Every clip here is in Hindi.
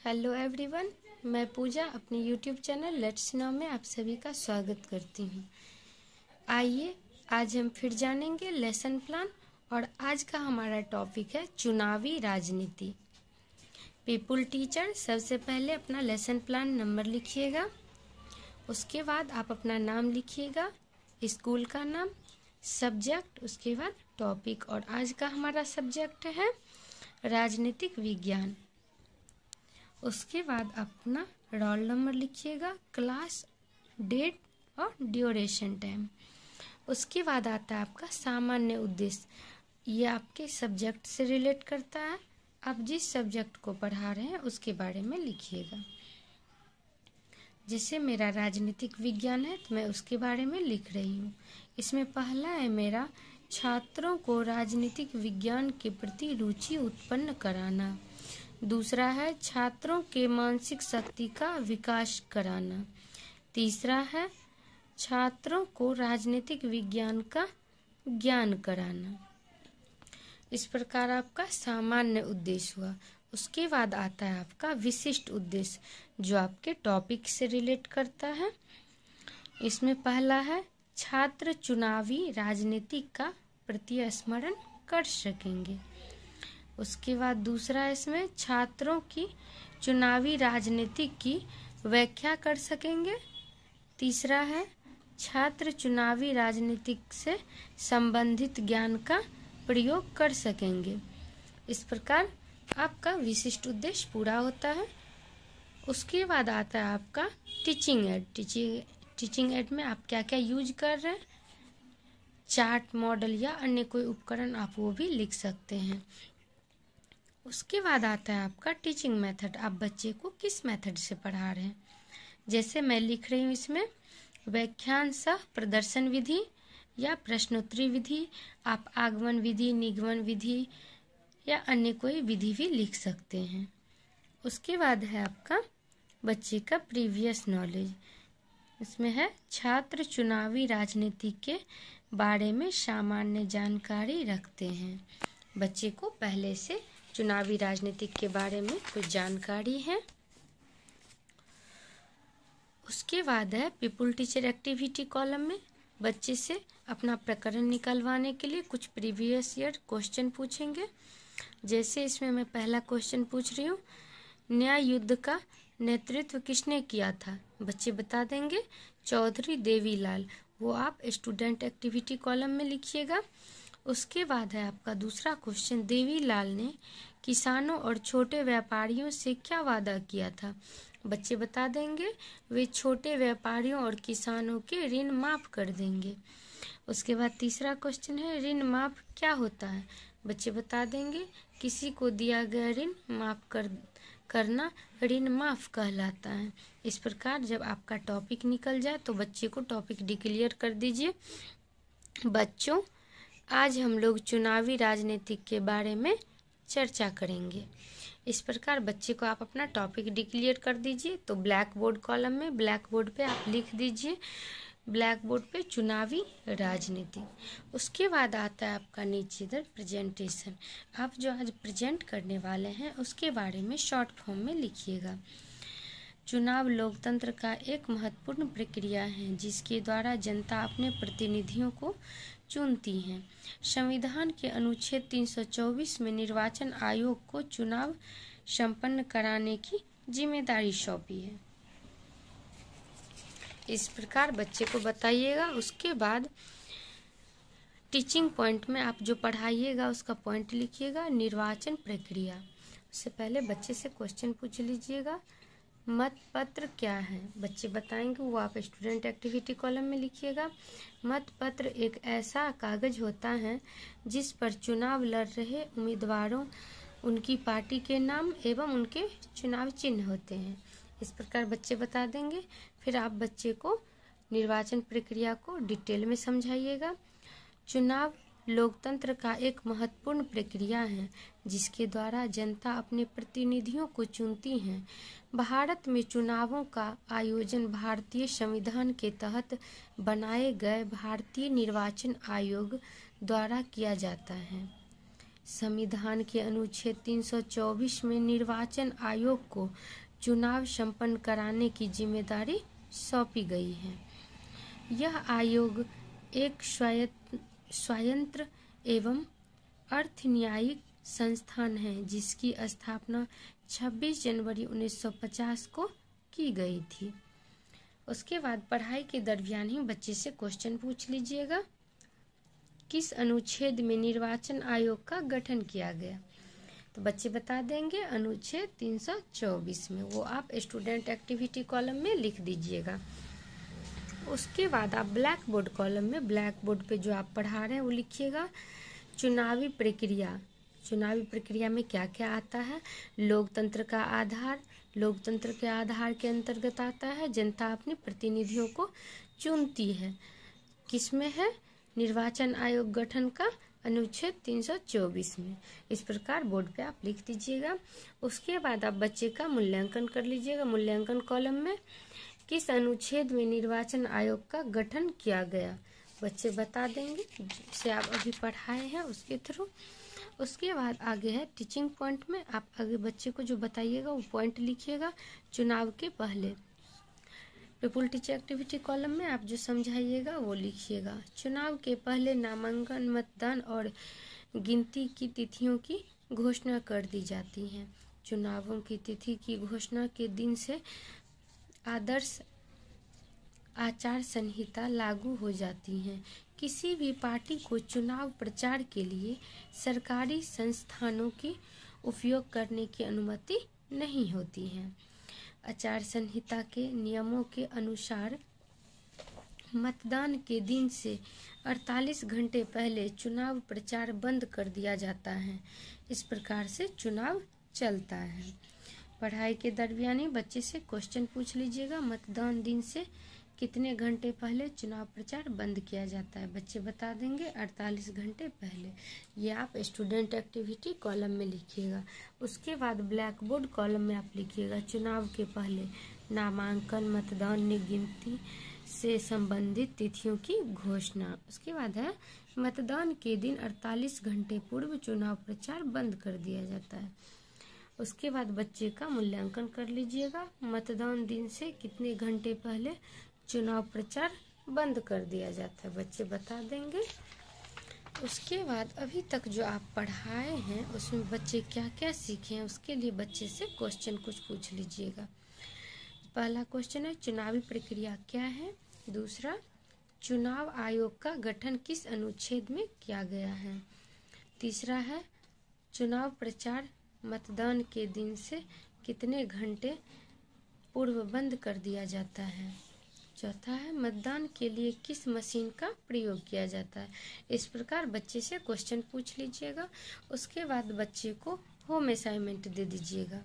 हेलो एवरीवन, मैं पूजा अपने यूट्यूब चैनल लेट्स नो में आप सभी का स्वागत करती हूँ। आइए आज हम फिर जानेंगे लेसन प्लान और आज का हमारा टॉपिक है चुनावी राजनीति। पीपुल टीचर, सबसे पहले अपना लेसन प्लान नंबर लिखिएगा। उसके बाद आप अपना नाम लिखिएगा, स्कूल का नाम, सब्जेक्ट, उसके बाद टॉपिक। और आज का हमारा सब्जेक्ट है राजनीतिक विज्ञान। उसके बाद अपना रोल नंबर लिखिएगा, क्लास, डेट और ड्यूरेशन टाइम। उसके बाद आता है आपका सामान्य उद्देश्य। ये आपके सब्जेक्ट से रिलेट करता है। आप जिस सब्जेक्ट को पढ़ा रहे हैं उसके बारे में लिखिएगा। जैसे मेरा राजनीतिक विज्ञान है तो मैं उसके बारे में लिख रही हूँ। इसमें पहला है मेरा छात्रों को राजनीतिक विज्ञान के प्रति रुचि उत्पन्न कराना। दूसरा है छात्रों के मानसिक शक्ति का विकास कराना। तीसरा है छात्रों को राजनीतिक विज्ञान का ज्ञान कराना। इस प्रकार आपका सामान्य उद्देश्य हुआ। उसके बाद आता है आपका विशिष्ट उद्देश्य, जो आपके टॉपिक से रिलेट करता है। इसमें पहला है छात्र चुनावी राजनीति का प्रतिस्मरण कर सकेंगे। उसके बाद दूसरा इसमें छात्रों की चुनावी राजनीति की व्याख्या कर सकेंगे। तीसरा है छात्र चुनावी राजनीति से संबंधित ज्ञान का प्रयोग कर सकेंगे। इस प्रकार आपका विशिष्ट उद्देश्य पूरा होता है। उसके बाद आता है आपका टीचिंग एड। टीचिंग एड में आप क्या क्या यूज कर रहे हैं, चार्ट, मॉडल या अन्य कोई उपकरण आप वो भी लिख सकते हैं। उसके बाद आता है आपका टीचिंग मेथड। आप बच्चे को किस मेथड से पढ़ा रहे हैं। जैसे मैं लिख रही हूँ इसमें व्याख्यान सह प्रदर्शन विधि या प्रश्नोत्तरी विधि। आप आगमन विधि, निगमन विधि या अन्य कोई विधि भी लिख सकते हैं। उसके बाद है आपका बच्चे का प्रीवियस नॉलेज। इसमें है छात्र चुनावी राजनीति के बारे में सामान्य जानकारी रखते हैं। बच्चे को पहले से चुनावी राजनीति के बारे में कुछ जानकारी है। उसके बाद है पीपुल टीचर एक्टिविटी कॉलम में बच्चे से अपना प्रकरण निकलवाने के लिए कुछ प्रीवियस ईयर क्वेश्चन पूछेंगे। जैसे इसमें मैं पहला क्वेश्चन पूछ रही हूँ, न्याय युद्ध का नेतृत्व किसने किया था। बच्चे बता देंगे चौधरी देवीलाल। वो आप स्टूडेंट एक्टिविटी कॉलम में लिखिएगा। उसके बाद है आपका दूसरा क्वेश्चन, देवीलाल ने किसानों और छोटे व्यापारियों से क्या वादा किया था। बच्चे बता देंगे वे छोटे व्यापारियों और किसानों के ऋण माफ कर देंगे। उसके बाद तीसरा क्वेश्चन है, ऋण माफ क्या होता है। बच्चे बता देंगे किसी को दिया गया ऋण माफ करना ऋण माफ कहलाता है। इस प्रकार जब आपका टॉपिक निकल जाए तो बच्चे को टॉपिक डिक्लेयर कर दीजिए। बच्चों, आज हम लोग चुनावी राजनीति के बारे में चर्चा करेंगे। इस प्रकार बच्चे को आप अपना टॉपिक डिक्लेयर कर दीजिए। तो ब्लैक बोर्ड कॉलम में ब्लैक बोर्ड पे आप लिख दीजिए, ब्लैक बोर्ड पे चुनावी राजनीति। उसके बाद आता है आपका नीचे इधर प्रेजेंटेशन। आप जो आज प्रेजेंट करने वाले हैं उसके बारे में शॉर्ट फॉर्म में लिखिएगा। चुनाव लोकतंत्र का एक महत्वपूर्ण प्रक्रिया है जिसके द्वारा जनता अपने प्रतिनिधियों को चुनती है। संविधान के अनुच्छेद 324 में निर्वाचन आयोग को चुनाव संपन्न कराने की जिम्मेदारी सौंपी है। इस प्रकार बच्चे को बताइएगा। उसके बाद टीचिंग पॉइंट में आप जो पढ़ाइएगा उसका पॉइंट लिखिएगा। निर्वाचन प्रक्रिया, उससे पहले बच्चे से क्वेश्चन पूछ लीजिएगा, मतपत्र क्या है। बच्चे बताएंगे, वो आप स्टूडेंट एक्टिविटी कॉलम में लिखिएगा। मतपत्र एक ऐसा कागज होता है जिस पर चुनाव लड़ रहे उम्मीदवारों, उनकी पार्टी के नाम एवं उनके चुनाव चिन्ह होते हैं। इस प्रकार बच्चे बता देंगे। फिर आप बच्चे को निर्वाचन प्रक्रिया को डिटेल में समझाइएगा। चुनाव लोकतंत्र का एक महत्वपूर्ण प्रक्रिया है जिसके द्वारा जनता अपने प्रतिनिधियों को चुनती है। भारत में चुनावों का आयोजन भारतीय संविधान के तहत बनाए गए भारतीय निर्वाचन आयोग द्वारा किया जाता है। संविधान के अनुच्छेद 324 में निर्वाचन आयोग को चुनाव संपन्न कराने की जिम्मेदारी सौंपी गई है। यह आयोग एक स्वायत्त एवं अर्धन्यायिक संस्थान है जिसकी स्थापना 26 जनवरी 1950 को की गई थी। उसके बाद पढ़ाई के दरमियान ही बच्चे से क्वेश्चन पूछ लीजिएगा, किस अनुच्छेद में निर्वाचन आयोग का गठन किया गया? तो बच्चे बता देंगे अनुच्छेद 324 में। वो आप स्टूडेंट एक्टिविटी कॉलम में लिख दीजिएगा। उसके बाद आप ब्लैक बोर्ड कॉलम में ब्लैक बोर्ड पे जो आप पढ़ा रहे हैं वो लिखिएगा। चुनावी प्रक्रिया, चुनावी प्रक्रिया में क्या क्या आता है? लोकतंत्र का आधार, लोकतंत्र के आधार के अंतर्गत आता है जनता अपने प्रतिनिधियों को चुनती है। किसमें है? निर्वाचन आयोग गठन का अनुच्छेद 324 में। इस प्रकार बोर्ड पे आप लिख दीजिएगा। उसके बाद आप बच्चे का मूल्यांकन कर लीजिएगा। मूल्यांकन कॉलम में किस अनुच्छेद में निर्वाचन आयोग का गठन किया गया? बच्चे बता देंगे जिसे आप अभी पढ़ाए हैं उसके थ्रू। उसके बाद आगे है टीचिंग पॉइंट में आप आगे बच्चे को जो बताइएगा वो पॉइंट लिखिएगा। चुनाव के पहले पीपुल टीचर एक्टिविटी कॉलम में आप जो समझाइएगा वो लिखिएगा। चुनाव के पहले नामांकन, मतदान और गिनती की तिथियों की घोषणा कर दी जाती है। चुनावों की तिथि की घोषणा के दिन से आदर्श आचार संहिता लागू हो जाती है। किसी भी पार्टी को चुनाव प्रचार के लिए सरकारी संस्थानों की उपयोग करने की अनुमति नहीं होती है। आचार संहिता के नियमों के अनुसार मतदान के दिन से 48 घंटे पहले चुनाव प्रचार बंद कर दिया जाता है। इस प्रकार से चुनाव चलता है। पढ़ाई के दरमियान ही बच्चे से क्वेश्चन पूछ लीजिएगा, मतदान दिन से कितने घंटे पहले चुनाव प्रचार बंद किया जाता है? बच्चे बता देंगे 48 घंटे पहले। ये आप स्टूडेंट एक्टिविटी कॉलम में लिखिएगा। उसके बाद ब्लैक बोर्ड कॉलम में आप लिखिएगा चुनाव के पहले नामांकन, मतदान, गिनती से संबंधित तिथियों की घोषणा। उसके बाद है मतदान के दिन 48 घंटे पूर्व चुनाव प्रचार बंद कर दिया जाता है। उसके बाद बच्चे का मूल्यांकन कर लीजिएगा। मतदान दिन से कितने घंटे पहले चुनाव प्रचार बंद कर दिया जाता है? बच्चे बता देंगे। उसके बाद अभी तक जो आप पढ़ाए हैं उसमें बच्चे क्या क्या सीखे हैं उसके लिए बच्चे से क्वेश्चन कुछ पूछ लीजिएगा। पहला क्वेश्चन है चुनावी प्रक्रिया क्या है? दूसरा, चुनाव आयोग का गठन किस अनुच्छेद में किया गया है? तीसरा है चुनाव प्रचार मतदान के दिन से कितने घंटे पूर्व बंद कर दिया जाता है? चौथा है मतदान के लिए किस मशीन का प्रयोग किया जाता है? इस प्रकार बच्चे से क्वेश्चन पूछ लीजिएगा। उसके बाद बच्चे को होम असाइनमेंट दे दीजिएगा।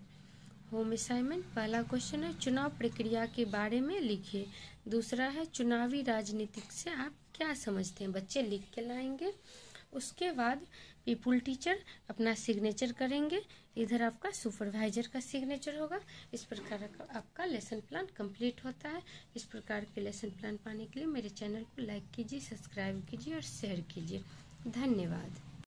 होम असाइनमेंट पहला क्वेश्चन है चुनाव प्रक्रिया के बारे में लिखिए। दूसरा है चुनावी राजनीतिक से आप क्या समझते हैं? बच्चे लिख के लाएंगे। उसके बाद पीपुल टीचर अपना सिग्नेचर करेंगे। इधर आपका सुपरवाइजर का सिग्नेचर होगा। इस प्रकार का आपका लेसन प्लान कंप्लीट होता है। इस प्रकार के लेसन प्लान पाने के लिए मेरे चैनल को लाइक कीजिए, सब्सक्राइब कीजिए और शेयर कीजिए। धन्यवाद।